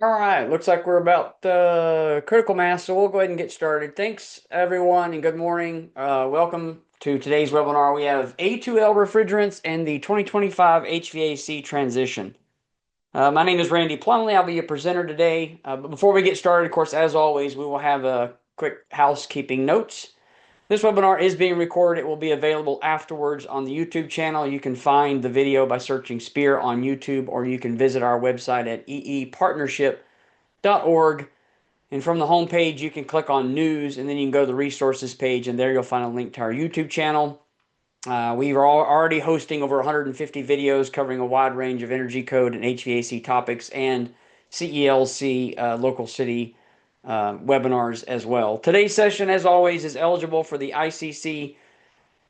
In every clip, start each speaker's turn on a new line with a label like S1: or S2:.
S1: All right, looks like we're about critical mass, so we'll go ahead and get started. Thanks, everyone, and good morning. Welcome to today's webinar. We have A2L Refrigerants and the 2025 HVAC transition. My name is Randy Plumley. I'll be your presenter today. But before we get started, of course, as always, we will have a quick housekeeping notes. This webinar is being recorded. It will be available afterwards on the YouTube channel. You can find the video by searching Spear on YouTube, or you can visit our website at eepartnership.org. And from the home page, you can click on News, and then you can go to the Resources page, and there you'll find a link to our YouTube channel. We are already hosting over 150 videos covering a wide range of energy code and HVAC topics and CELC local city webinars as well. Today's session, as always, is eligible for the ICC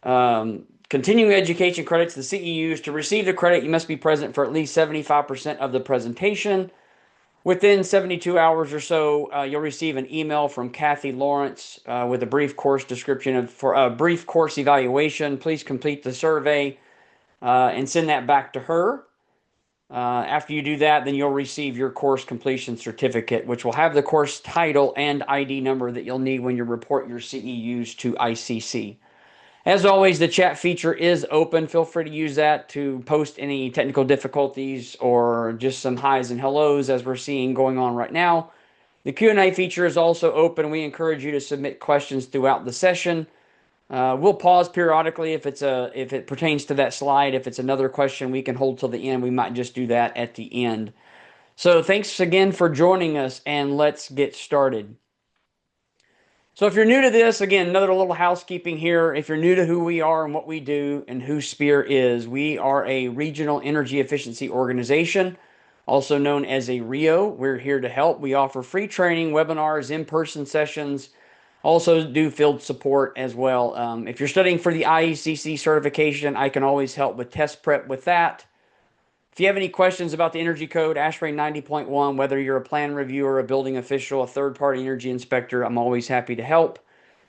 S1: continuing education credits, the CEUs. To receive the credit, you must be present for at least 75% of the presentation. Within 72 hours or so, you'll receive an email from Kathy Lawrence with a brief course description for a brief course evaluation. Please complete the survey and send that back to her. After you do that, then you'll receive your course completion certificate, which will have the course title and ID number that you'll need when you report your CEUs to ICC. As always, the chat feature is open. Feel free to use that to post any technical difficulties or just some highs and hellos as we're seeing going on right now. The Q&A feature is also open. We encourage you to submit questions throughout the session. We'll pause periodically if it pertains to that slide. If it's another question we can hold till the end, we might just do that at the end. So thanks again for joining us, and let's get started. So if you're new to this, again, another little housekeeping here. If you're new to who we are and what we do and who Spear is, we are a regional energy efficiency organization, also known as a RIO. We're here to help. We offer free training, webinars, in-person sessions, also do field support as well. If you're studying for the IECC certification, I can always help with test prep with that. If you have any questions about the energy code, ASHRAE 90.1, whether you're a plan reviewer, a building official, a third-party energy inspector, I'm always happy to help.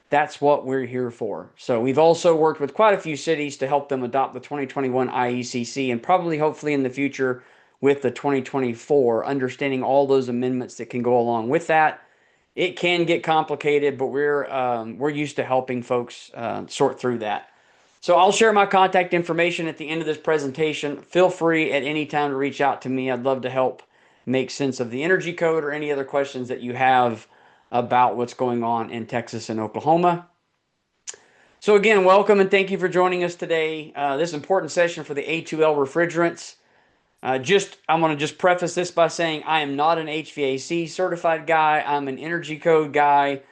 S1: That's what we're here for. So we've also worked with quite a few cities to help them adopt the 2021 IECC, and probably hopefully in the future with the 2024, understanding all those amendments that can go along with that. It can get complicated, but we're used to helping folks sort through that. So I'll share my contact information at the end of this presentation. Feel free at any time to reach out to me. I'd love to help make sense of the energy code or any other questions that you have about what's going on in Texas and Oklahoma. So again, welcome and thank you for joining us today. This important session for the A2L refrigerants. I'm going to just preface this by saying I am not an HVAC certified guy. I'm an energy code guy.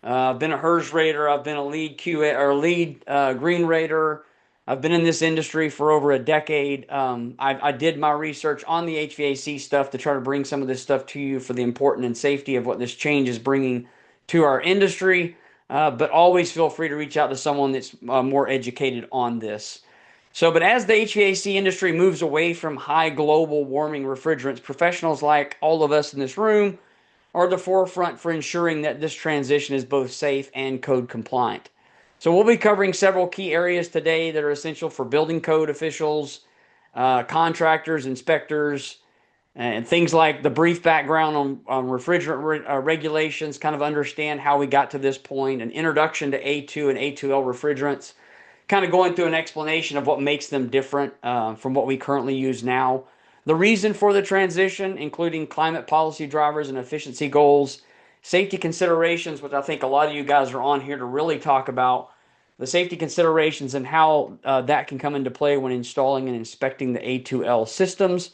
S1: I've been a HERS rater. I've been a lead QA or lead green rater. I've been in this industry for over a decade. I did my research on the HVAC stuff to try to bring some of this stuff to you for the importance and safety of what this change is bringing to our industry. But always feel free to reach out to someone that's more educated on this. But as the HVAC industry moves away from high global warming refrigerants, professionals like all of us in this room are the forefront for ensuring that this transition is both safe and code compliant. So we'll be covering several key areas today that are essential for building code officials, contractors, inspectors, and things like the brief background on refrigerant regulations, kind of understand how we got to this point, an introduction to A2 and A2L refrigerants, kind of going through an explanation of what makes them different from what we currently use now. The reason for the transition, including climate policy drivers and efficiency goals, safety considerations, which I think a lot of you guys are on here to really talk about, the safety considerations and how that can come into play when installing and inspecting the A2L systems,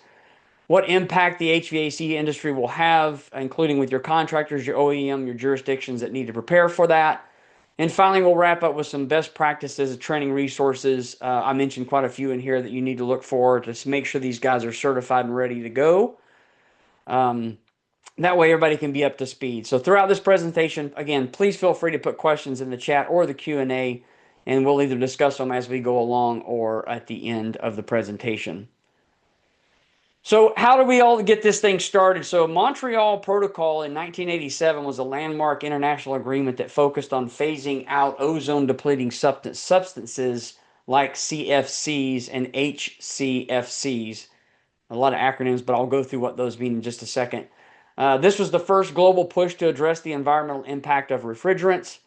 S1: what impact the HVAC industry will have, including with your contractors, your OEM, your jurisdictions that need to prepare for that. And finally, we'll wrap up with some best practices, training resources. I mentioned quite a few in here that you need to look for to make sure these guys are certified and ready to go. That way everybody can be up to speed. So throughout this presentation, again, please feel free to put questions in the chat or the Q&A, and we'll either discuss them as we go along or at the end of the presentation. So how do we all get this thing started? So Montreal Protocol in 1987 was a landmark international agreement that focused on phasing out ozone-depleting substances like CFCs and HCFCs. A lot of acronyms, but I'll go through what those mean in just a second. This was the first global push to address the environmental impact of refrigerants.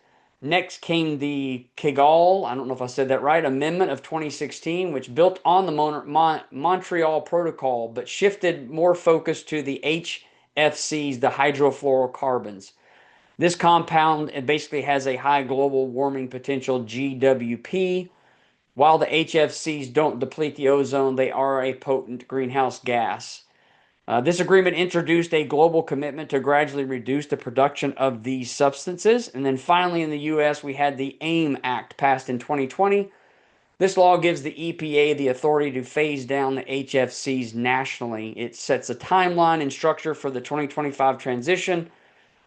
S1: Next came the Kigal, I don't know if I said that right, Amendment of 2016, which built on the Montreal Protocol, but shifted more focus to the HFCs, the hydrofluorocarbons. This compound, it basically has a high global warming potential, GWP. While the HFCs don't deplete the ozone, they are a potent greenhouse gas. This agreement introduced a global commitment to gradually reduce the production of these substances. And then finally, in the U.S., we had the AIM Act passed in 2020. This law gives the EPA the authority to phase down the HFCs nationally. It sets a timeline and structure for the 2025 transition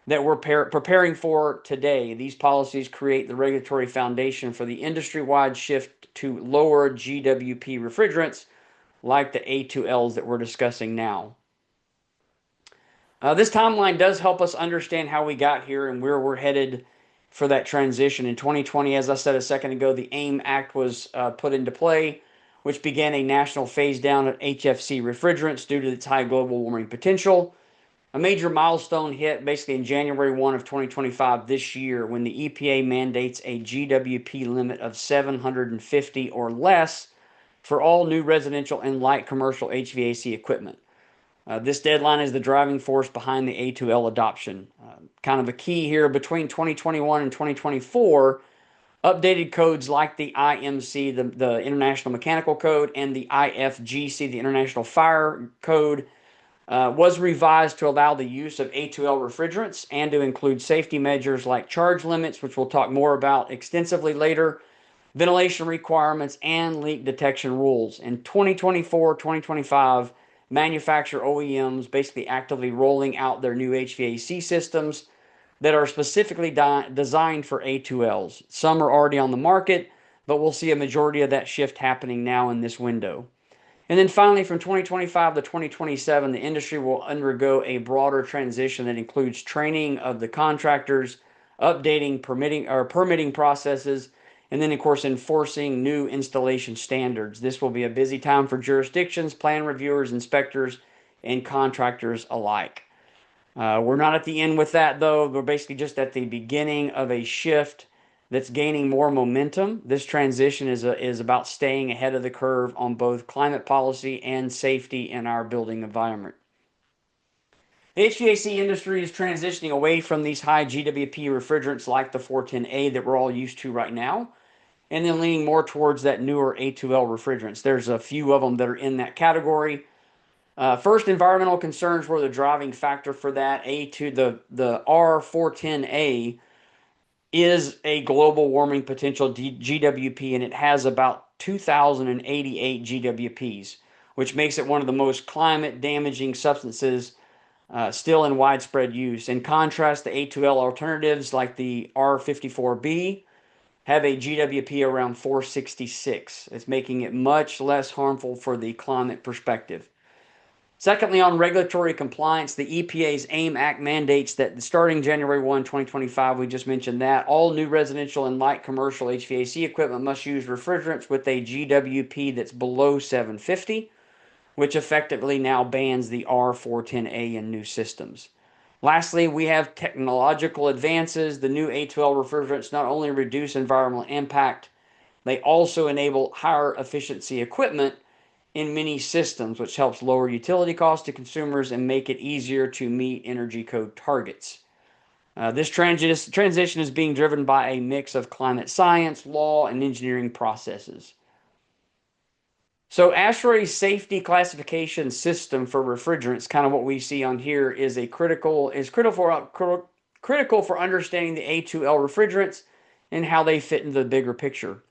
S1: that we're preparing for today. These policies create the regulatory foundation for the industry-wide shift to lower GWP refrigerants like the A2Ls that we're discussing now. This timeline does help us understand how we got here and where we're headed for that transition. In 2020, as I said a second ago, the AIM Act was put into play, which began a national phase down of HFC refrigerants due to its high global warming potential. A major milestone hit basically in January 1 of 2025 this year when the EPA mandates a GWP limit of 750 or less for all new residential and light commercial HVAC equipment. This deadline is the driving force behind the A2L adoption. Kind of a key here between 2021 and 2024, updated codes like the IMC, the International Mechanical Code, and the IFGC, the International Fire Code, was revised to allow the use of A2L refrigerants and to include safety measures like charge limits, which we'll talk more about extensively later, ventilation requirements, and leak detection rules. In 2024, 2025, manufacturer OEMs basically actively rolling out their new HVAC systems that are specifically designed for A2Ls. Some are already on the market, but we'll see a majority of that shift happening now in this window. And then finally, from 2025 to 2027, the industry will undergo a broader transition that includes training of the contractors, updating permitting processes, and then, of course, enforcing new installation standards. This will be a busy time for jurisdictions, plan reviewers, inspectors, and contractors alike. We're not at the end with that, though. We're basically just at the beginning of a shift that's gaining more momentum. This transition is about staying ahead of the curve on both climate policy and safety in our building environment. The HVAC industry is transitioning away from these high GWP refrigerants like the 410A that we're all used to right now, and then leaning more towards that newer A2L refrigerants. There's a few of them that are in that category. First, environmental concerns were the driving factor for that. The R410A is a global warming potential GWP, and it has about 2,088 GWPs, which makes it one of the most climate damaging substances still in widespread use. In contrast, the A2L alternatives like the R54B have a GWP around 466. It's making it much less harmful for the climate perspective. Secondly, on regulatory compliance, the EPA's AIM Act mandates that starting January 1, 2025, we just mentioned that, all new residential and light commercial HVAC equipment must use refrigerants with a GWP that's below 750, which effectively now bans the R410A in new systems. Lastly, we have technological advances. The new A2L refrigerants not only reduce environmental impact, they also enable higher efficiency equipment in many systems, which helps lower utility costs to consumers and make it easier to meet energy code targets. This transition is being driven by a mix of climate science, law, and engineering processes. So ASHRAE's safety classification system for refrigerants, kind of what we see on here, is critical for understanding the A2L refrigerants and how they fit into the bigger picture.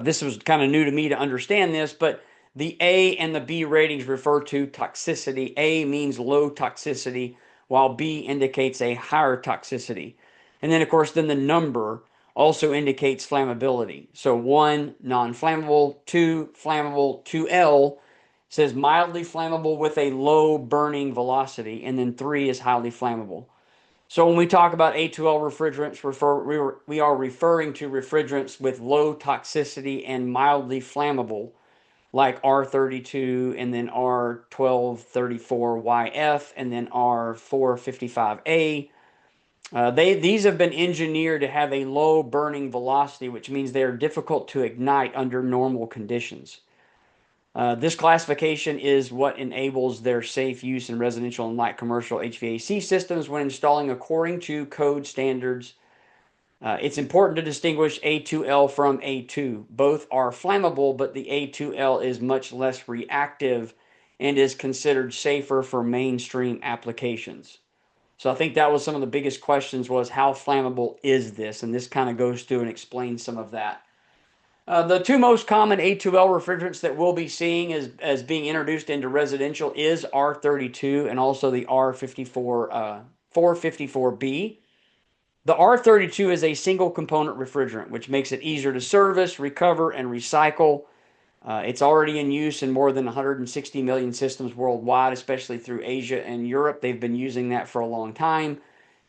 S1: This was kind of new to me to understand this, but the A and the B ratings refer to toxicity. A means low toxicity, while B indicates a higher toxicity. And then, of course, then the number also indicates flammability. So 1, non-flammable, 2, flammable, 2L says mildly flammable with a low burning velocity, and then 3 is highly flammable. So when we talk about A2L refrigerants, we are referring to refrigerants with low toxicity and mildly flammable. like R32 and then R1234YF and then R455A. These have been engineered to have a low burning velocity, which means they are difficult to ignite under normal conditions. This classification is what enables their safe use in residential and light commercial HVAC systems when installing according to code standards. It's important to distinguish A2L from A2. Both are flammable, but the A2L is much less reactive and is considered safer for mainstream applications. So I think that was some of the biggest questions was how flammable is this? And this kind of goes through and explains some of that. The two most common A2L refrigerants that we'll be seeing as being introduced into residential is R32 and also the R54 454B. The R32 is a single component refrigerant, which makes it easier to service, recover, and recycle. It's already in use in more than 160 million systems worldwide, especially through Asia and Europe. They've been using that for a long time.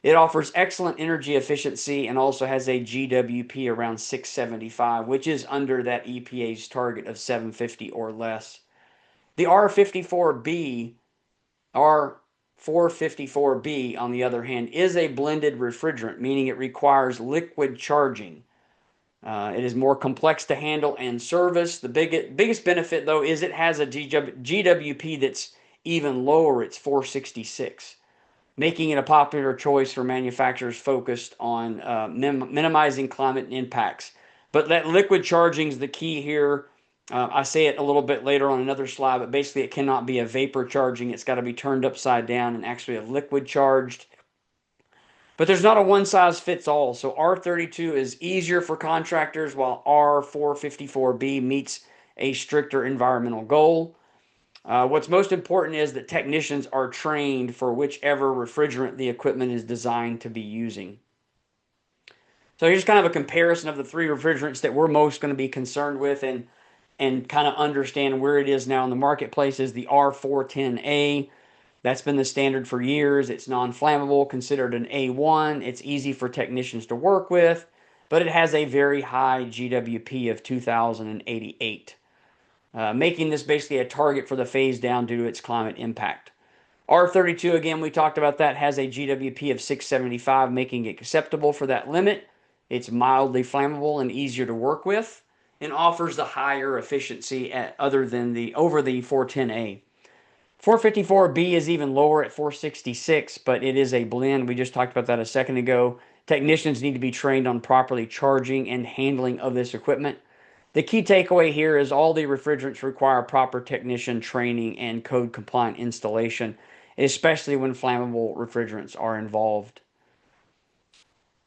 S1: It offers excellent energy efficiency and also has a GWP around 675, which is under that EPA's target of 750 or less. The R54B, R454B, on the other hand, is a blended refrigerant, meaning it requires liquid charging. It is more complex to handle and service. The biggest benefit, though, is it has a GWP that's even lower. It's 466, making it a popular choice for manufacturers focused on minimizing climate impacts. But that liquid charging is the key here. I say it a little bit later on another slide, but basically it cannot be a vapor charging. It's got to be turned upside down and actually a liquid charged. But there's not a one-size-fits-all. So R32 is easier for contractors, while R454B meets a stricter environmental goal. What's most important is that technicians are trained for whichever refrigerant the equipment is designed to be using. So here's kind of a comparison of the three refrigerants that we're most going to be concerned with and kind of understand where it is now in the marketplace is the R410A. That's been the standard for years. It's non-flammable, considered an A1. It's easy for technicians to work with, but it has a very high GWP of 2,088, making this basically a target for the phase down due to its climate impact. R32, again, we talked about that, has a GWP of 675, making it acceptable for that limit. It's mildly flammable and easier to work with and offers the higher efficiency over the 410A. 454B is even lower at 466, but it is a blend. We just talked about that a second ago. Technicians need to be trained on properly charging and handling of this equipment. The key takeaway here is all the refrigerants require proper technician training and code compliant installation, especially when flammable refrigerants are involved.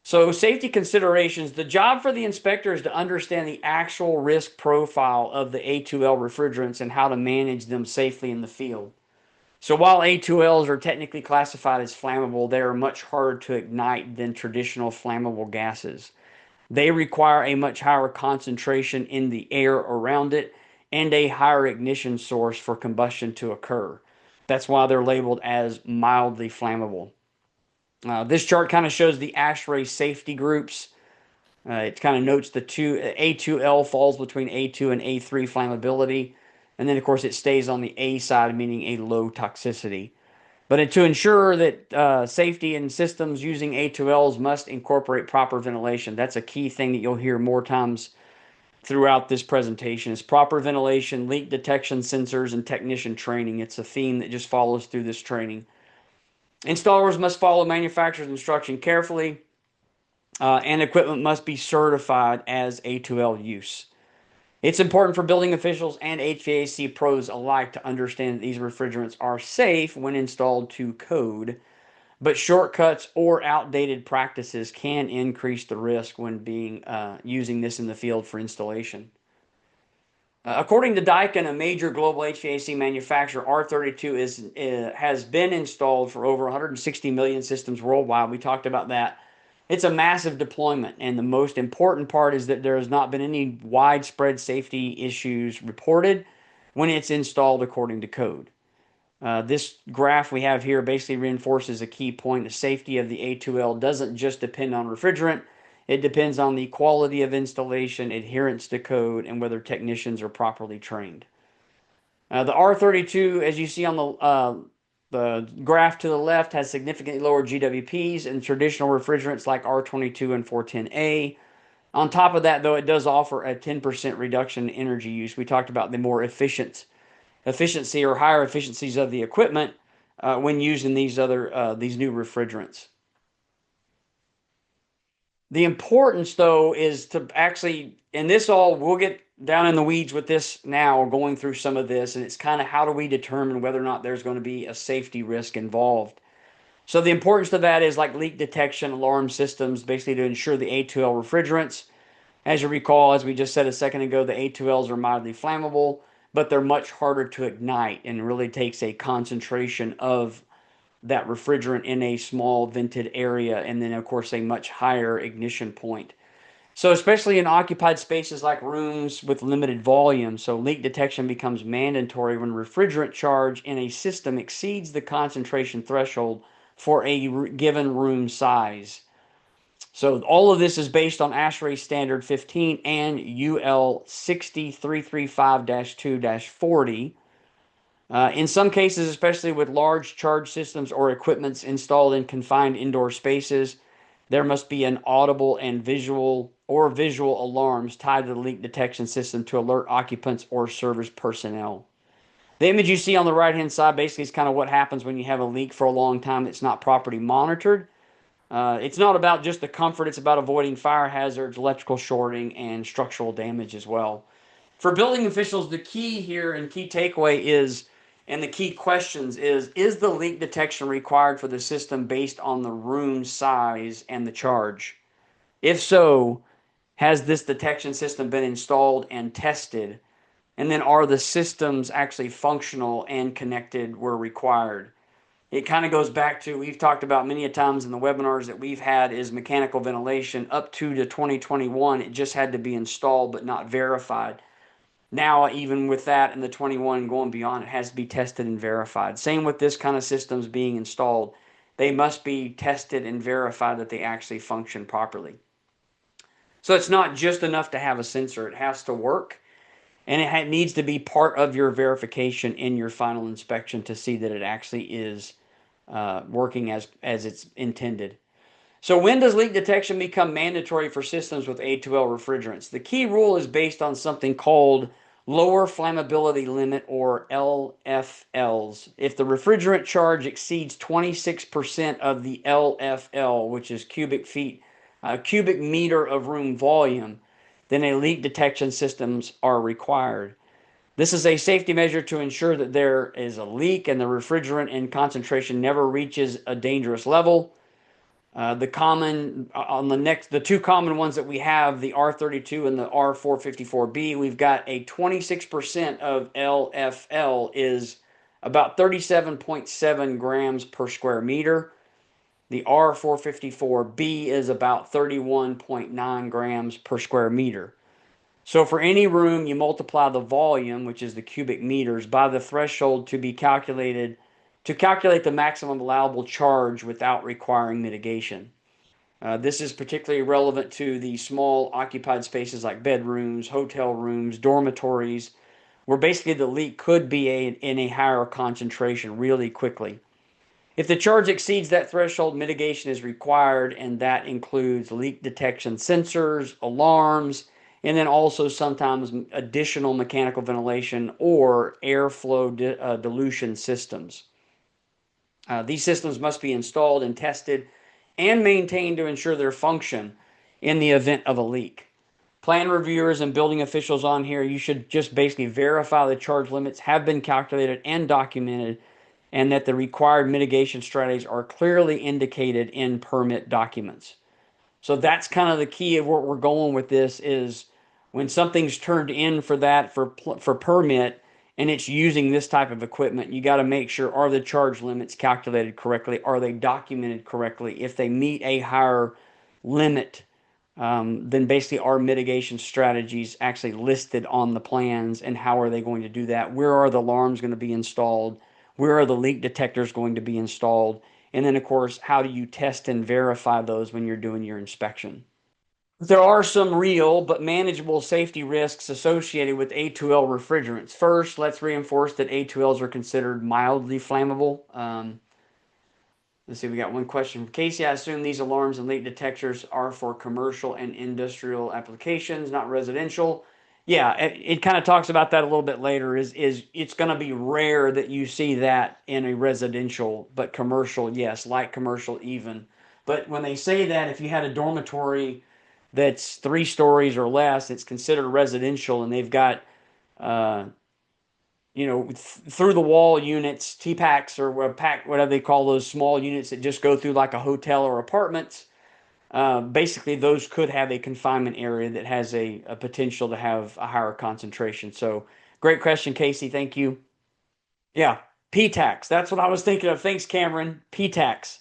S1: So safety considerations, the job for the inspector is to understand the actual risk profile of the A2L refrigerants and how to manage them safely in the field. So while A2Ls are technically classified as flammable, they are much harder to ignite than traditional flammable gases. They require a much higher concentration in the air around it and a higher ignition source for combustion to occur. That's why they're labeled as mildly flammable. This chart kind of shows the ASHRAE safety groups. It kind of notes the A2L falls between A2 and A3 flammability. And then, of course, it stays on the A side, meaning a low toxicity. But to ensure that safety in systems using A2Ls must incorporate proper ventilation. That's a key thing that you'll hear more times throughout this presentation is proper ventilation, leak detection sensors, and technician training. It's a theme that just follows through this training. Installers must follow manufacturer's instruction carefully, and equipment must be certified as A2L use. It's important for building officials and HVAC pros alike to understand that these refrigerants are safe when installed to code, but shortcuts or outdated practices can increase the risk when using this in the field for installation. According to Daikin, a major global HVAC manufacturer, R32 has been installed for over 160 million systems worldwide. We talked about that. It's a massive deployment, and the most important part is that there has not been any widespread safety issues reported when it's installed according to code. This graph we have here basically reinforces a key point. The safety of the A2L doesn't just depend on refrigerant. It depends on the quality of installation, adherence to code, and whether technicians are properly trained. The R32, as you see on the graph to the left, has significantly lower GWPs than traditional refrigerants like R22 and 410A. On top of that, though, it does offer a 10% reduction in energy use. We talked about the more efficiency or higher efficiencies of the equipment when using these new refrigerants. The importance, though, is to actually, and this all, we'll get down in the weeds with this now, going through some of this, and it's kind of how do we determine whether or not there's going to be a safety risk involved. So the importance of that is like leak detection alarm systems, basically to ensure the A2L refrigerants. As you recall, as we just said a second ago, the A2Ls are mildly flammable, but they're much harder to ignite and really takes a concentration of that refrigerant in a small vented area, and then of course a much higher ignition point. So especially in occupied spaces like rooms with limited volume, so leak detection becomes mandatory when refrigerant charge in a system exceeds the concentration threshold for a given room size. So all of this is based on ASHRAE Standard 15 and UL 60335-2-40. In some cases, especially with large charge systems or equipments installed in confined indoor spaces, there must be an audible and visual alarms tied to the leak detection system to alert occupants or service personnel. The image you see on the right-hand side basically is kind of what happens when you have a leak for a long time that's not properly monitored. It's not about just the comfort, it's about avoiding fire hazards, electrical shorting, and structural damage as well. For building officials, the key here and key takeaway is, and the key questions is the leak detection required for the system based on the room size and the charge? If so, has this detection system been installed and tested? And then are the systems actually functional and connected where required? It kind of goes back to, we've talked about many a times in the webinars that we've had, is mechanical ventilation up to 2021. It just had to be installed but not verified. Now, even with that and the 21 going beyond, it has to be tested and verified. Same with this kind of systems being installed. They must be tested and verified that they actually function properly. So it's not just enough to have a sensor. It has to work, and it needs to be part of your verification in your final inspection to see that it actually is working as it's intended. So when does leak detection become mandatory for systems with A2L refrigerants? The key rule is based on something called lower flammability limit, or LFLs. If the refrigerant charge exceeds 26% of the LFL, which is cubic meter of room volume, then a leak detection systems are required. This is a safety measure to ensure that there is a leak and the refrigerant in concentration never reaches a dangerous level. The two common ones that we have, the R32 and the R454B, we've got a 26% of LFL is about 37.7 grams per square meter. The R454B is about 31.9 grams per square meter. So for any room, you multiply the volume, which is the cubic meters, by the threshold to calculate the maximum allowable charge without requiring mitigation. This is particularly relevant to the small occupied spaces like bedrooms, hotel rooms, dormitories, where basically the leak could be in a higher concentration really quickly. If the charge exceeds that threshold, mitigation is required, and that includes leak detection sensors, alarms, and then also sometimes additional mechanical ventilation or airflow dilution systems. These systems must be installed and tested and maintained to ensure their function in the event of a leak. Plan reviewers and building officials on here, you should just basically verify the charge limits have been calculated and documented, and that the required mitigation strategies are clearly indicated in permit documents. So that's kind of the key of where we're going with this, is when something's turned in for that for permit and it's using this type of equipment, you got to make sure, are the charge limits calculated correctly? Are they documented correctly? If they meet a higher limit, then basically are mitigation strategies actually listed on the plans, and how are they going to do that? Where are the alarms going to be installed? Where are the leak detectors going to be installed? And then, of course, how do you test and verify those when you're doing your inspection? There are some real but manageable safety risks associated with A2L refrigerants. First, let's reinforce that A2Ls are considered mildly flammable. Let's see, we got one question from Casey. I assume these alarms and leak detectors are for commercial and industrial applications, not residential. Yeah, it kind of talks about that a little bit later. Is it's going to be rare that you see that in a residential, but commercial, yes, light commercial even. But when they say that, if you had a dormitory that's 3 stories or less, it's considered residential, and they've got uh, through the wall units, T-packs or pack, whatever they call those small units that just go through like a hotel or apartments. Basically, those could have a confinement area that has a potential to have a higher concentration. So, great question, Casey. Thank you. Yeah, P-tax. That's what I was thinking of. Thanks, Cameron. P-tax.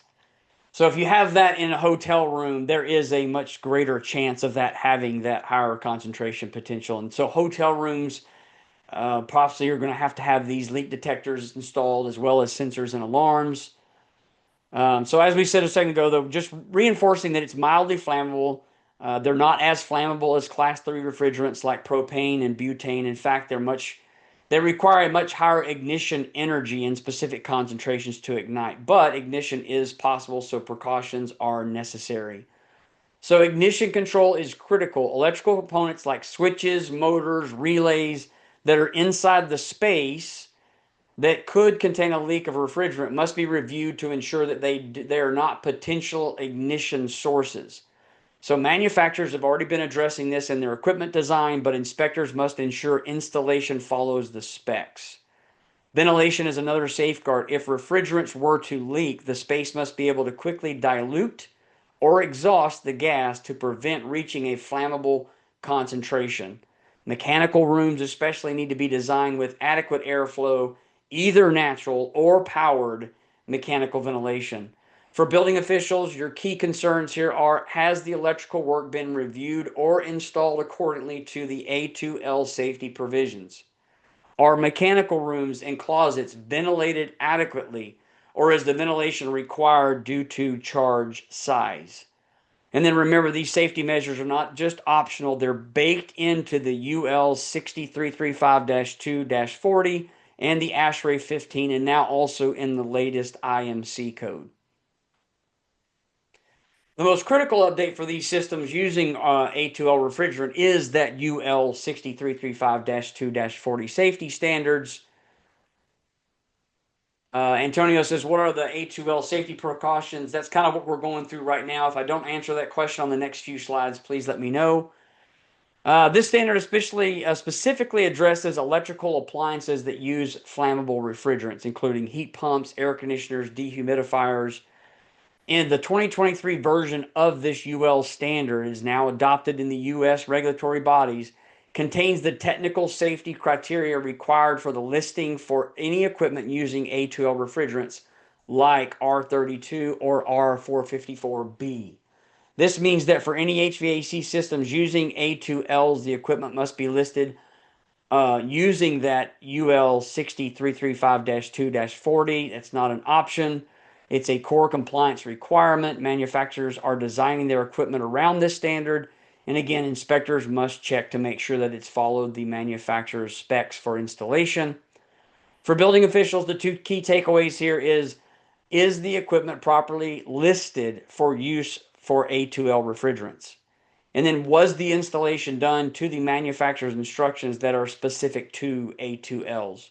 S1: So, if you have that in a hotel room, there is a much greater chance of that having that higher concentration potential. And so, hotel rooms possibly you're going to have these leak detectors installed as well as sensors and alarms. So as we said a second ago, though, just reinforcing that it's mildly flammable. They're not as flammable as class 3 refrigerants like propane and butane. In fact, they require a much higher ignition energy in specific concentrations to ignite, but ignition is possible, so precautions are necessary. So ignition control is critical. Electrical components like switches, motors, relays that are inside the space that could contain a leak of refrigerant must be reviewed to ensure that they are not potential ignition sources. So manufacturers have already been addressing this in their equipment design, but inspectors must ensure installation follows the specs. Ventilation is another safeguard. If refrigerants were to leak, the space must be able to quickly dilute or exhaust the gas to prevent reaching a flammable concentration. Mechanical rooms especially need to be designed with adequate airflow, either natural or powered mechanical ventilation. For building officials, your key concerns here are: has the electrical work been reviewed or installed accordingly to the A2L safety provisions? Are mechanical rooms and closets ventilated adequately, or is the ventilation required due to charge size? And then remember, these safety measures are not just optional, they're baked into the UL 6335 2 40 and the ASHRAE 15, and now also in the latest IMC code. The most critical update for these systems using A2L refrigerant is that UL 6335 2 40 safety standards. Antonio says, what are the A2L safety precautions? That's kind of what we're going through right now. If I don't answer that question on the next few slides, please let me know. This standard especially specifically addresses electrical appliances that use flammable refrigerants, including heat pumps, air conditioners, dehumidifiers. And the 2023 version of this UL standard is now adopted in the U.S. regulatory bodies, contains the technical safety criteria required for the listing for any equipment using A2L refrigerants like R32 or R454B. This means that for any HVAC systems using A2Ls, the equipment must be listed using that UL 6335 2 40. That's not an option. It's a core compliance requirement. Manufacturers are designing their equipment around this standard. And again, inspectors must check to make sure that it's followed the manufacturer's specs for installation. For building officials, the two key takeaways here is the equipment properly listed for use for A2L refrigerants? And then was the installation done to the manufacturer's instructions that are specific to A2Ls?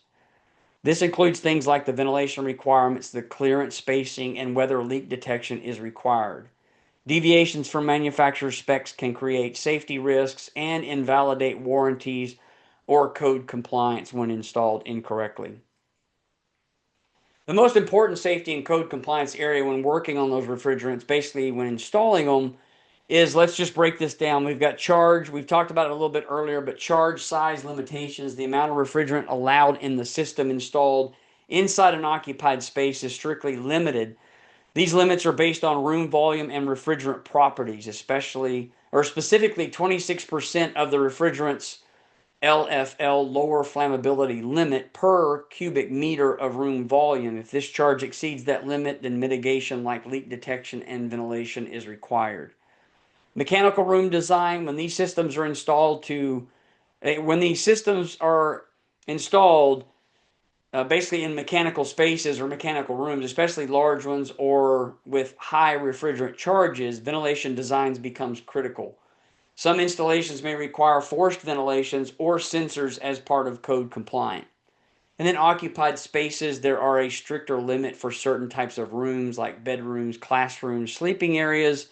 S1: This includes things like the ventilation requirements, the clearance spacing, and whether leak detection is required. Deviations from manufacturer specs can create safety risks and invalidate warranties or code compliance when installed incorrectly. The most important safety and code compliance area when working on those refrigerants, basically when installing them, is, let's just break this down. We've got charge. We've talked about it a little bit earlier, but charge size limitations, the amount of refrigerant allowed in the system installed inside an occupied space is strictly limited. These limits are based on room volume and refrigerant properties, especially or specifically 26% of the refrigerant's LFL, lower flammability limit, per cubic meter of room volume. If this charge exceeds that limit, then mitigation like leak detection and ventilation is required. Mechanical room design, when these systems are installed when these systems are installed basically in mechanical spaces or mechanical rooms, especially large ones or with high refrigerant charges, ventilation designs becomes critical. Some installations may require forced ventilations or sensors as part of code compliant. And then occupied spaces, there are a stricter limit for certain types of rooms like bedrooms, classrooms, sleeping areas.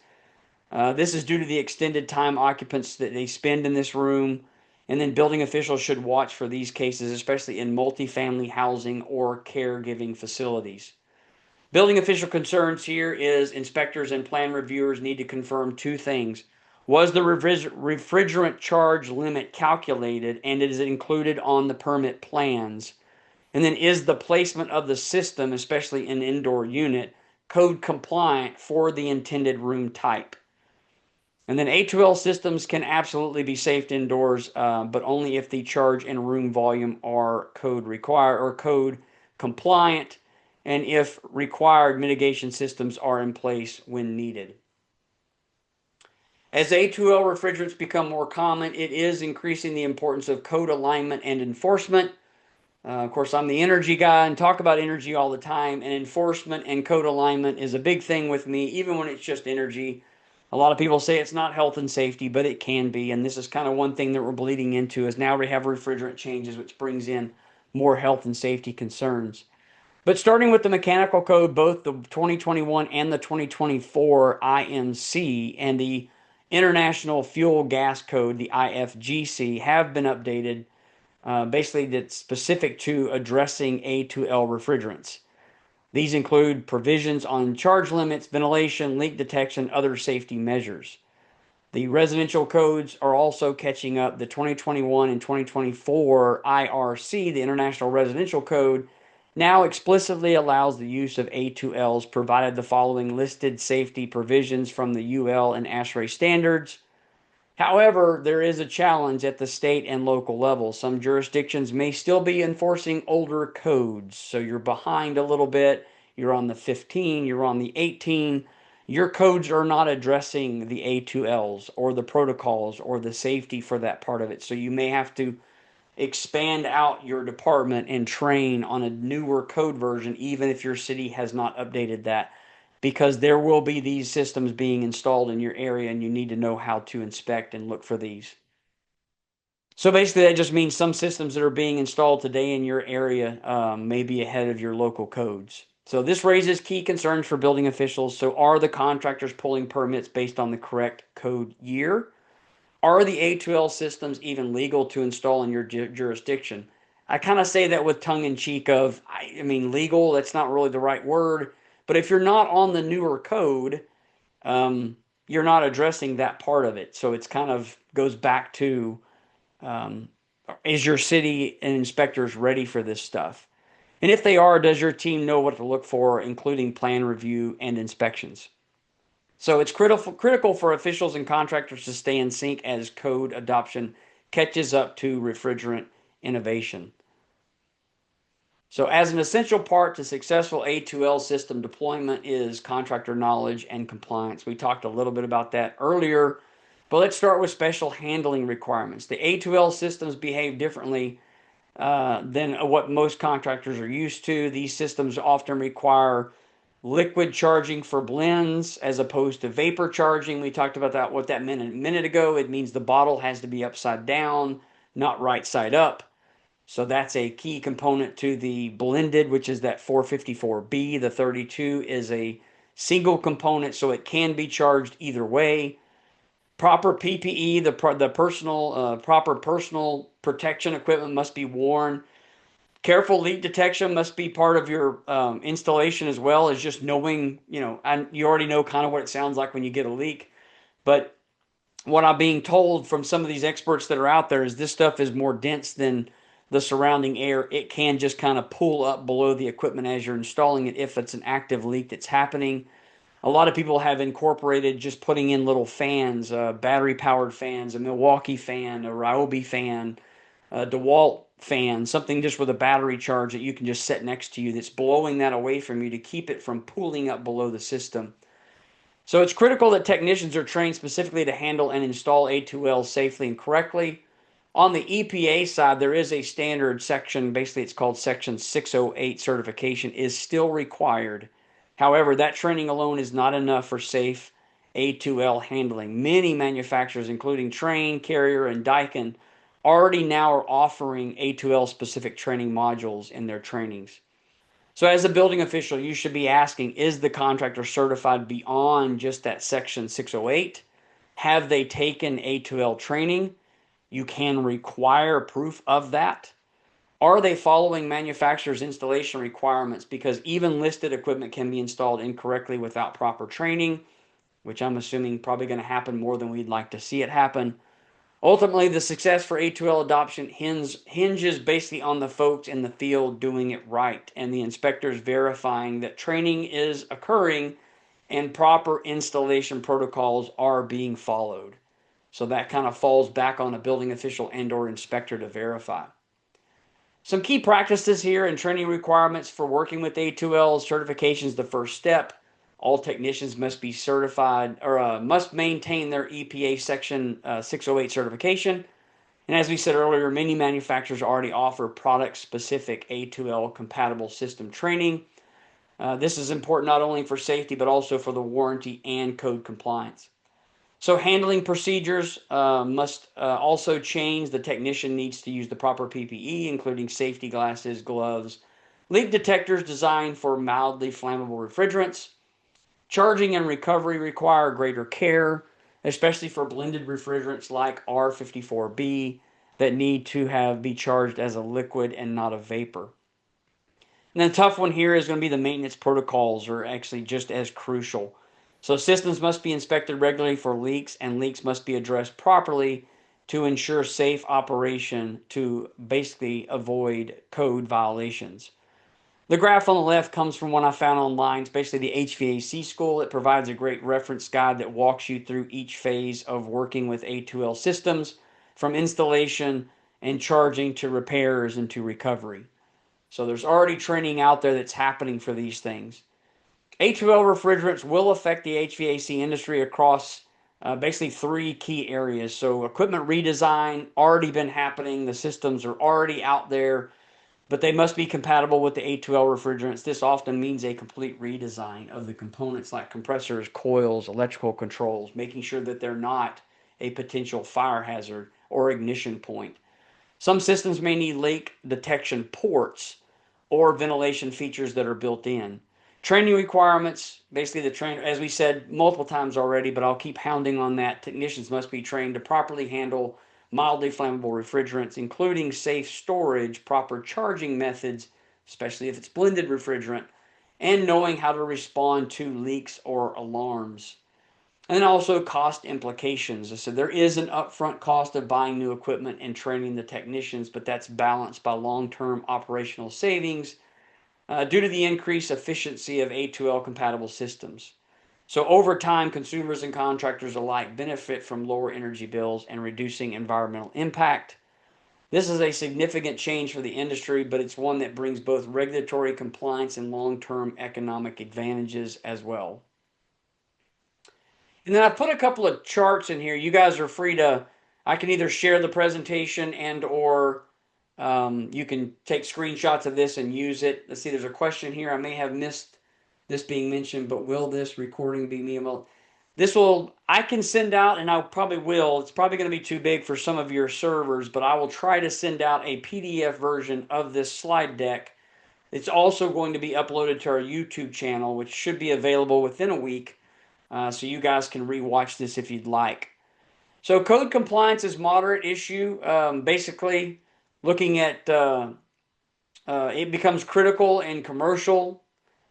S1: This is due to the extended time occupants that they spend in this room. And then building officials should watch for these cases, especially in multifamily housing or caregiving facilities. Building official concerns here is inspectors and plan reviewers need to confirm two things. Was the refrigerant charge limit calculated and is it included on the permit plans? And then is the placement of the system, especially an indoor unit, code compliant for the intended room type? And then A2L systems can absolutely be safe indoors, but only if the charge and room volume are code required or code compliant, and if required mitigation systems are in place when needed. As A2L refrigerants become more common, it is increasing the importance of code alignment and enforcement. Of course, I'm the energy guy and talk about energy all the time, and enforcement and code alignment is a big thing with me, even when it's just energy. A lot of people say it's not health and safety, but it can be, and this is kind of one thing that we're bleeding into is now we have refrigerant changes, which brings in more health and safety concerns. But starting with the mechanical code, both the 2021 and the 2024 IMC and the International Fuel Gas Code, the IFGC, have been updated. Basically, that's specific to addressing A2L refrigerants. These include provisions on charge limits, ventilation, leak detection, other safety measures. The residential codes are also catching up. The 2021 and 2024 IRC, the International Residential Code, now explicitly allows the use of A2Ls provided the following listed safety provisions from the UL and ASHRAE standards. However, there is a challenge at the state and local level. Some jurisdictions may still be enforcing older codes, so you're behind a little bit. You're on the 15, you're on the 18. Your codes are not addressing the A2Ls or the protocols or the safety for that part of it. So you may have to expand out your department and train on a newer code version, even if your city has not updated that, because there will be these systems being installed in your area and you need to know how to inspect and look for these. So basically, that just means some systems that are being installed today in your area may be ahead of your local codes. So this raises key concerns for building officials. So are the contractors pulling permits based on the correct code year? Are the A2L systems even legal to install in your jurisdiction? I kind of say that with tongue in cheek of, I mean, legal, that's not really the right word. But if you're not on the newer code, you're not addressing that part of it. So it's kind of goes back to, um, is your city and inspectors ready for this stuff? And if they are, does your team know what to look for, including plan review and inspections? So it's critical for officials and contractors to stay in sync as code adoption catches up to refrigerant innovation. So as an essential part to successful A2L system deployment is contractor knowledge and compliance. We talked a little bit about that earlier, but let's start with special handling requirements. The A2L systems behave differently than what most contractors are used to. These systems often require liquid charging for blends as opposed to vapor charging. We talked about that, what that meant a minute ago. It means the bottle has to be upside down, not right side up. So that's a key component to the blended, which is that 454B. The 32 is a single component, so it can be charged either way. Proper PPE, proper personal protection equipment must be worn. Careful leak detection must be part of your installation as well as just knowing, and you already know kind of what it sounds like when you get a leak. But what I'm being told from some of these experts that are out there is this stuff is more dense than the surrounding air. It can just kind of pull up below the equipment as you're installing it if it's an active leak that's happening. A lot of people have incorporated just putting in little fans, battery powered fans, a Milwaukee fan, a Ryobi fan, a DeWalt fan, something just with a battery charge that you can just set next to you that's blowing that away from you to keep it from pooling up below the system. So it's critical that technicians are trained specifically to handle and install A2L safely and correctly. On the EPA side, there is a standard section, basically it's called Section 608 certification, is still required. However, that training alone is not enough for safe A2L handling. Many manufacturers, including Trane, Carrier, and Daikin, already now are offering A2L specific training modules in their trainings. So as a building official, you should be asking, is the contractor certified beyond just that Section 608? Have they taken A2L training? You can require proof of that. Are they following manufacturer's installation requirements? Because even listed equipment can be installed incorrectly without proper training, which I'm assuming probably going to happen more than we'd like to see it happen. Ultimately, the success for A2L adoption hinges basically on the folks in the field doing it right and the inspectors verifying that training is occurring and proper installation protocols are being followed. So that kind of falls back on a building official and or inspector to verify. Some key practices here and training requirements for working with A2L. Certification is the first step. All technicians must be certified or must maintain their EPA Section 608 certification. And as we said earlier, many manufacturers already offer product-specific A2L compatible system training. This is important not only for safety, but also for the warranty and code compliance. So handling procedures must also change. The technician needs to use the proper PPE, including safety glasses, gloves, leak detectors designed for mildly flammable refrigerants. Charging and recovery require greater care, especially for blended refrigerants like R54B that need to be charged as a liquid and not a vapor. And the tough one here is going to be the maintenance protocols are actually just as crucial. So systems must be inspected regularly for leaks, and leaks must be addressed properly to ensure safe operation to basically avoid code violations. The graph on the left comes from one I found online. It's basically the HVAC school. It provides a great reference guide that walks you through each phase of working with A2L systems, from installation and charging to repairs and to recovery. So there's already training out there that's happening for these things. A2L refrigerants will affect the HVAC industry across basically three key areas. So equipment redesign already been happening. The systems are already out there, but they must be compatible with the A2L refrigerants. This often means a complete redesign of the components like compressors, coils, electrical controls, making sure that they're not a potential fire hazard or ignition point. Some systems may need leak detection ports or ventilation features that are built in. Training requirements, basically the trainer, as we said multiple times already, but I'll keep hounding on that. Technicians must be trained to properly handle mildly flammable refrigerants, including safe storage, proper charging methods, especially if it's blended refrigerant, and knowing how to respond to leaks or alarms. And then also cost implications. So there is an upfront cost of buying new equipment and training the technicians, but that's balanced by long-term operational savings due to the increased efficiency of A2L compatible systems. So over time, consumers and contractors alike benefit from lower energy bills and reducing environmental impact. This is a significant change for the industry, but it's one that brings both regulatory compliance and long-term economic advantages as well. And then I put a couple of charts in here. You guys are free to, I can either share the presentation and or you can take screenshots of this and use it. Let's see, there's a question here. I may have missed this being mentioned, but will this recording be me? Well, I can send out, and I probably will. It's probably going to be too big for some of your servers, but I will try to send out a PDF version of this slide deck. It's also going to be uploaded to our YouTube channel, which should be available within a week. So you guys can rewatch this if you'd like. So code compliance is moderate issue. Basically, looking at it becomes critical in commercial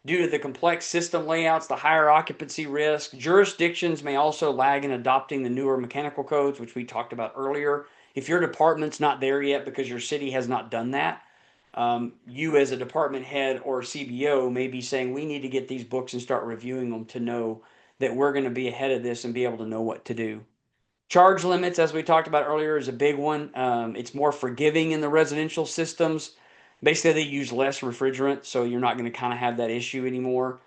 S1: due to the complex system layouts, the higher occupancy risk. Jurisdictions may also lag in adopting the newer mechanical codes, which we talked about earlier. If your department's not there yet because your city has not done that, you as a department head or CBO may be saying, we need to get these books and start reviewing them to know that we're going to be ahead of this and be able to know what to do. Charge limits, as we talked about earlier, is a big one. It's more forgiving in the residential systems. Basically, they use less refrigerant, so you're not going to kind of have that issue anymore.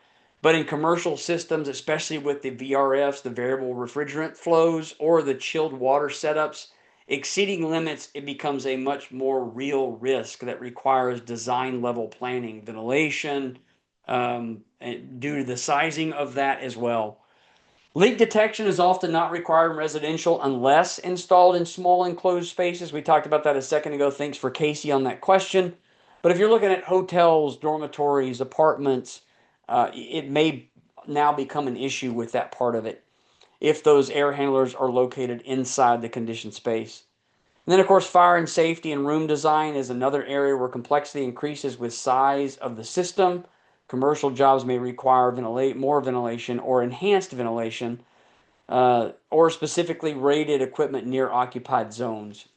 S1: But in commercial systems, especially with the VRFs, the variable refrigerant flows, or the chilled water setups, exceeding limits, it becomes a much more real risk that requires design level planning, ventilation, due to the sizing of that as well. Leak detection is often not required in residential unless installed in small enclosed spaces. We talked about that a second ago. Thanks for Casey on that question. But if you're looking at hotels, dormitories, apartments, it may now become an issue with that part of it if those air handlers are located inside the conditioned space. And then, of course, fire and safety and room design is another area where complexity increases with size of the system. Commercial jobs may require more ventilation or enhanced ventilation, or specifically rated equipment near occupied zones.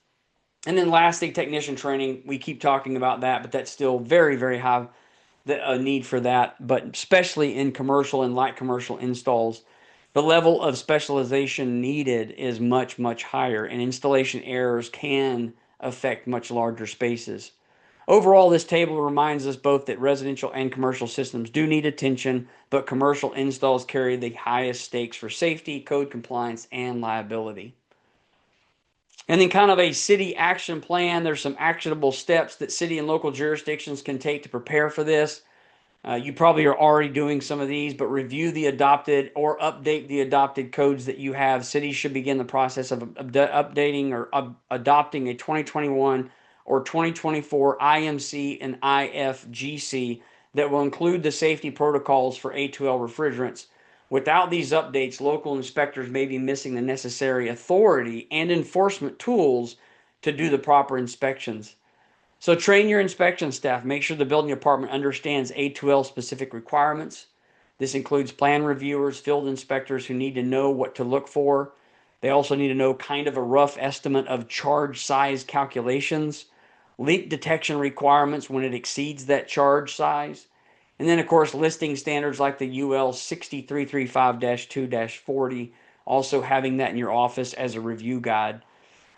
S1: And then lastly, technician training. We keep talking about that, but that's still very, very high, a need for that, but especially in commercial and light commercial installs. The level of specialization needed is much, much higher, and installation errors can affect much larger spaces. Overall, this table reminds us both that residential and commercial systems do need attention, but commercial installs carry the highest stakes for safety, code compliance, and liability. And then kind of a city action plan. There's some actionable steps that city and local jurisdictions can take to prepare for this. You probably are already doing some of these, but review the adopted or update the adopted codes that you have. Cities should begin the process of updating or adopting a 2021 or 2024 IMC and IFGC that will include the safety protocols for A2L refrigerants. Without these updates, local inspectors may be missing the necessary authority and enforcement tools to do the proper inspections. So train your inspection staff. Make sure the building department understands A2L specific requirements. This includes plan reviewers, field inspectors who need to know what to look for. They also need to know kind of a rough estimate of charge size calculations, leak detection requirements when it exceeds that charge size, and then, of course, listing standards like the UL 6335-2-40, also having that in your office as a review guide.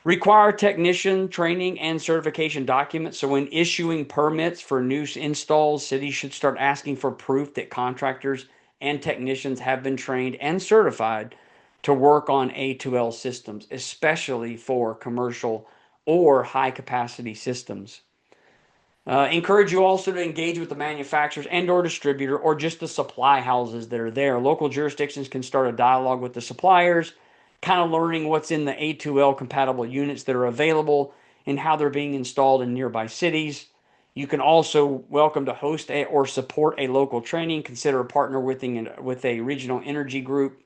S1: Require technician training and certification documents. So when issuing permits for new installs, cities should start asking for proof that contractors and technicians have been trained and certified to work on A2L systems, especially for commercial or high capacity systems. Encourage you also to engage with the manufacturers and or distributor or just the supply houses that are there. Local jurisdictions can start a dialogue with the suppliers, kind of learning what's in the A2L compatible units that are available and how they're being installed in nearby cities. You can also welcome to host or support a local training. Consider a partner with a regional energy group,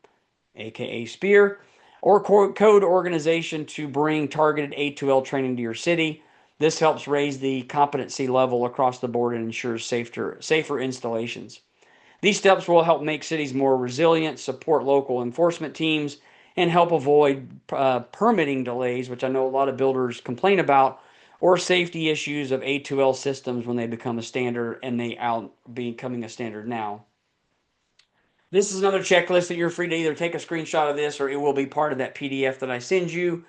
S1: aka SPEAR, or code organization to bring targeted A2L training to your city. This helps raise the competency level across the board and ensures safer installations. These steps will help make cities more resilient, support local enforcement teams, and help avoid permitting delays, which I know a lot of builders complain about, or safety issues of A2L systems when they become a standard, and they are becoming a standard now. This is another checklist that you're free to either take a screenshot of this or it will be part of that PDF that I send you.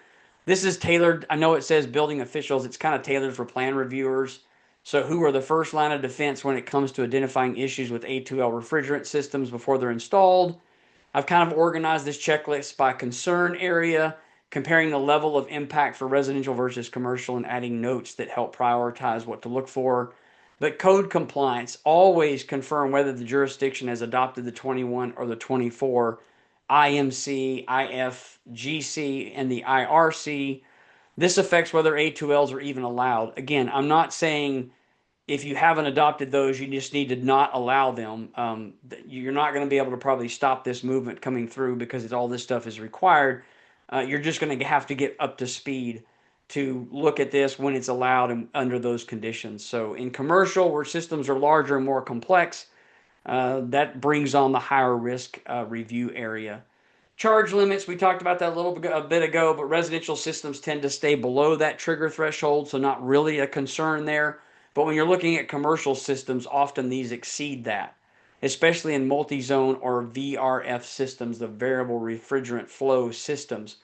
S1: This is tailored. I know it says building officials. It's kind of tailored for plan reviewers. So who are the first line of defense when it comes to identifying issues with A2L refrigerant systems before they're installed? I've kind of organized this checklist by concern area, comparing the level of impact for residential versus commercial and adding notes that help prioritize what to look for. But code compliance, always confirm whether the jurisdiction has adopted the 21 or the 24 IMC, IFGC, and the IRC. This affects whether A2Ls are even allowed. Again, I'm not saying if you haven't adopted those, you just need to not allow them. You're not going to be able to probably stop this movement coming through because all this stuff is required. You're just going to have to get up to speed to look at this when it's allowed and under those conditions. So in commercial, where systems are larger and more complex, that brings on the higher risk review area. Charge limits, we talked about that a bit ago, but residential systems tend to stay below that trigger threshold, so not really a concern there. But when you're looking at commercial systems, often these exceed that, especially in multi-zone or VRF systems, the variable refrigerant flow systems.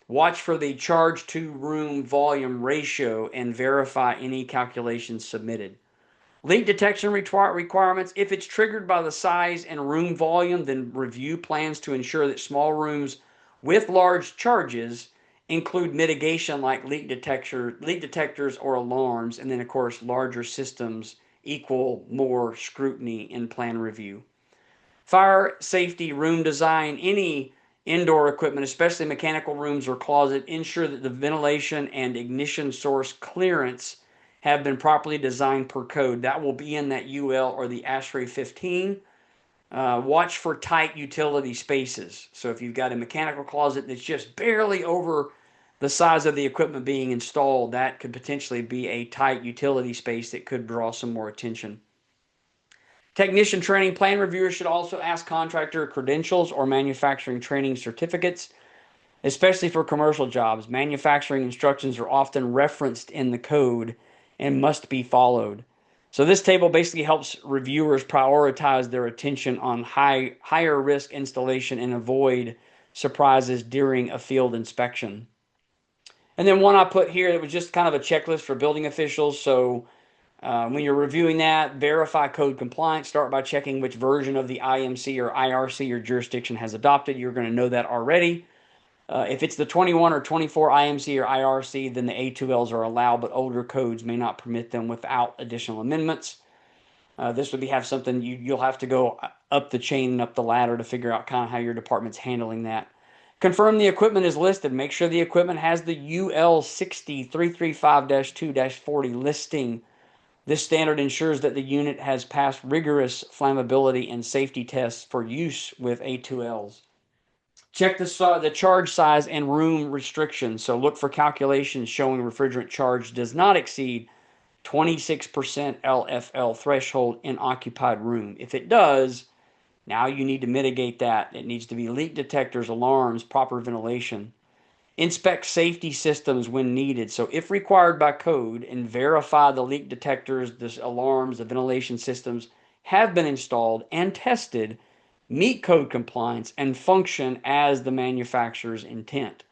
S1: Watch for the charge to room volume ratio and verify any calculations submitted. Leak detection requirements. If it's triggered by the size and room volume, then review plans to ensure that small rooms with large charges include mitigation like leak detectors or alarms. And then, of course, larger systems equal more scrutiny in plan review. Fire safety, room design, any indoor equipment, especially mechanical rooms or closet, ensure that the ventilation and ignition source clearance have been properly designed per code. That will be in that UL or the ASHRAE 15. Watch for tight utility spaces. So if you've got a mechanical closet that's just barely over the size of the equipment being installed, that could potentially be a tight utility space that could draw some more attention. Technician training. Plan reviewers should also ask contractor credentials or manufacturing training certificates, especially for commercial jobs. Manufacturing instructions are often referenced in the code and must be followed. So this table basically helps reviewers prioritize their attention on higher risk installation and avoid surprises during a field inspection. And then one I put here that was just kind of a checklist for building officials. So when you're reviewing that, verify code compliance. Start by checking which version of the IMC or IRC your jurisdiction has adopted. You're going to know that already. If it's the 21 or 24 IMC or IRC, then the A2Ls are allowed, but older codes may not permit them without additional amendments. This would have something you'll have to go up the chain and up the ladder to figure out kind of how your department's handling that. Confirm the equipment is listed. Make sure the equipment has the UL 60335-2-40 listing. This standard ensures that the unit has passed rigorous flammability and safety tests for use with A2Ls. Check the charge size and room restrictions. So look for calculations showing refrigerant charge does not exceed 26% LFL threshold in occupied room. If it does, now you need to mitigate that. It needs to be leak detectors, alarms, proper ventilation. Inspect safety systems when needed. So if required by code, and verify the leak detectors, the alarms, the ventilation systems have been installed and tested, meet code compliance, and function as the manufacturer's intent.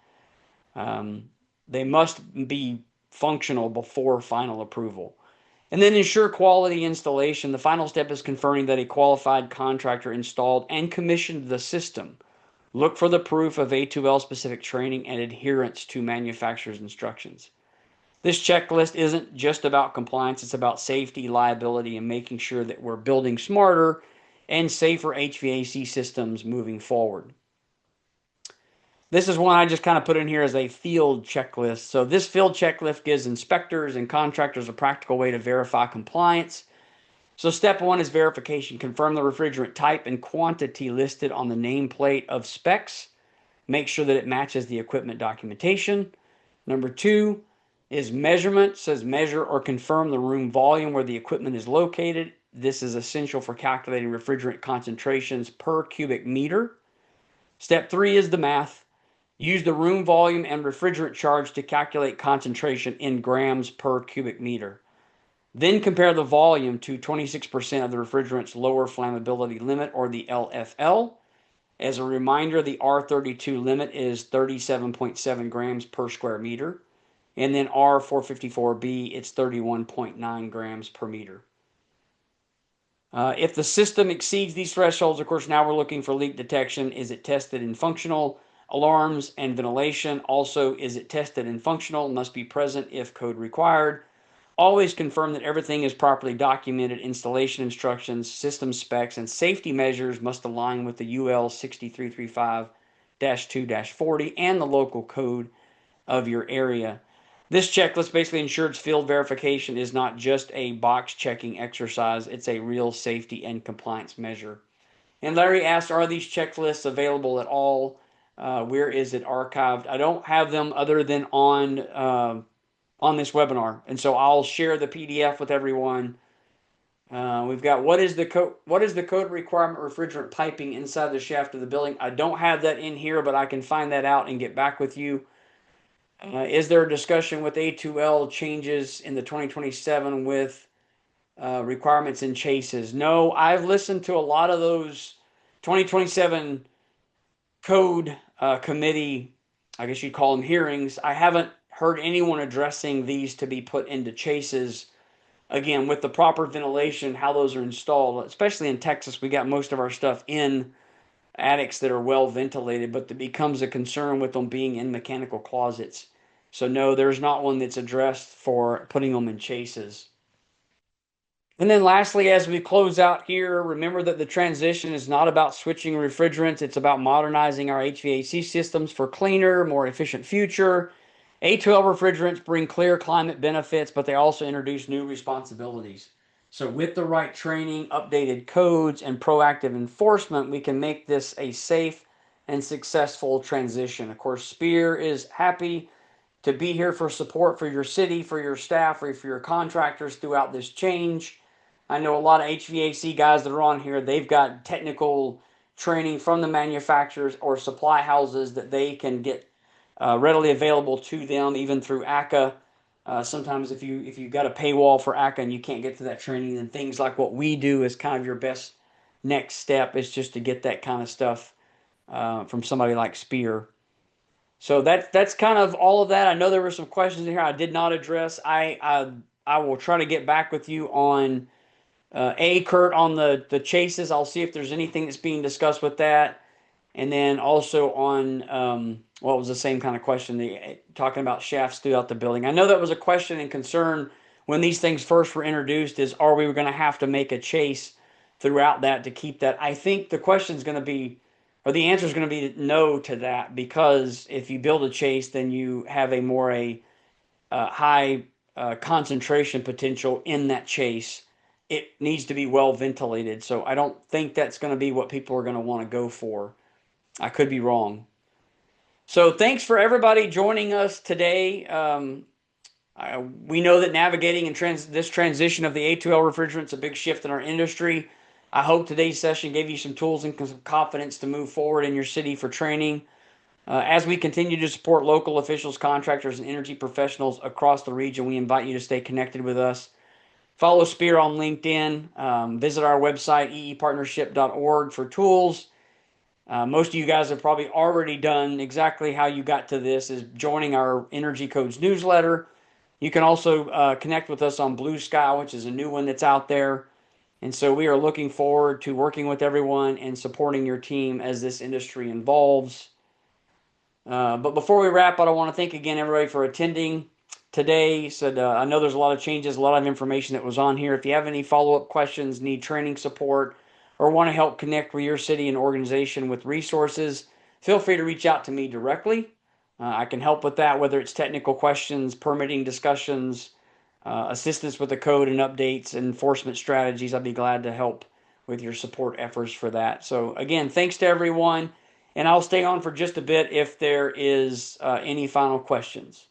S1: They must be functional before final approval. And then ensure quality installation. The final step is confirming that a qualified contractor installed and commissioned the system. Look for the proof of A2L specific training and adherence to manufacturer's instructions. This checklist isn't just about compliance, it's about safety, liability, and making sure that we're building smarter and safer HVAC systems moving forward. This is one I just kind of put in here as a field checklist. So this field checklist gives inspectors and contractors a practical way to verify compliance. So step one is verification. Confirm the refrigerant type and quantity listed on the nameplate of specs. Make sure that it matches the equipment documentation. Number two is measurement. It says measure or confirm the room volume where the equipment is located. This is essential for calculating refrigerant concentrations per cubic meter. Step three is the math. Use the room volume and refrigerant charge to calculate concentration in grams per cubic meter. Then compare the volume to 26% of the refrigerant's lower flammability limit, or the LFL. As a reminder, the R32 limit is 37.7 grams per square meter. And then R454B, it's 31.9 grams per meter. If the system exceeds these thresholds, of course, now we're looking for leak detection. Is it tested in functional? Alarms and ventilation. Also, is it tested and functional? Must be present if code required. Always confirm that everything is properly documented. Installation instructions, system specs, and safety measures must align with the UL 6335-2-40 and the local code of your area. This checklist basically ensures field verification is not just a box checking exercise. It's a real safety and compliance measure. And Larry asked, are these checklists available at all? Where is it archived? I don't have them other than on this webinar, and so I'll share the PDF with everyone. We've got what is the code requirement refrigerant piping inside the shaft of the building. I don't have that in here, but I can find that out and get back with you. Is there a discussion with A2L changes in the 2027 with requirements in chases? No, I've listened to a lot of those 2027 code committee, I guess you'd call them hearings. I haven't heard anyone addressing these to be put into chases again, with the proper ventilation, how those are installed, especially in Texas, we got most of our stuff in attics that are well ventilated, but it becomes a concern with them being in mechanical closets. So no, there's not one that's addressed for putting them in chases. And then lastly, as we close out here, remember that the transition is not about switching refrigerants. It's about modernizing our HVAC systems for cleaner, more efficient future. A2L refrigerants bring clear climate benefits, but they also introduce new responsibilities. So with the right training, updated codes, and proactive enforcement, we can make this a safe and successful transition. Of course, Spear is happy to be here for support for your city, for your staff, or for your contractors throughout this change. I know a lot of HVAC guys that are on here, they've got technical training from the manufacturers or supply houses that they can get readily available to them, even through ACA. Sometimes if you've got a paywall for ACA and you can't get to that training, then things like what we do is kind of your best next step, is just to get that kind of stuff from somebody like Spear. So that's kind of all of that. I know there were some questions in here I did not address. I will try to get back with you on Kurt, on the chases. I'll see if there's anything that's being discussed with that. And then also on what was the same kind of question, talking about shafts throughout the building. I know that was a question and concern when these things first were introduced, is are we going to have to make a chase throughout that to keep that? I think the question is going to be, or the answer is going to be no to that, because if you build a chase, then you have a high concentration potential in that chase. It needs to be well ventilated. So I don't think that's going to be what people are going to want to go for. I could be wrong. So thanks for everybody joining us today. We know that navigating and this transition of the A2L refrigerant is a big shift in our industry. I hope today's session gave you some tools and some confidence to move forward in your city for training. As we continue to support local officials, contractors, and energy professionals across the region, we invite you to stay connected with us. Follow Spear on LinkedIn. Visit our website, eepartnership.org, for tools. Most of you guys have probably already done exactly how you got to this, is joining our Energy Codes newsletter. You can also connect with us on Blue Sky, which is a new one that's out there. And so we are looking forward to working with everyone and supporting your team as this industry evolves. But before we wrap up, I want to thank again everybody for attending today. I know there's a lot of changes, a lot of information that was on here. If you have any follow-up questions, need training support, or want to help connect with your city and organization with resources, feel free to reach out to me directly. I can help with that, whether it's technical questions, permitting discussions, assistance with the code and updates, and enforcement strategies. I'd be glad to help with your support efforts for that. So again, thanks to everyone, and I'll stay on for just a bit if there is any final questions.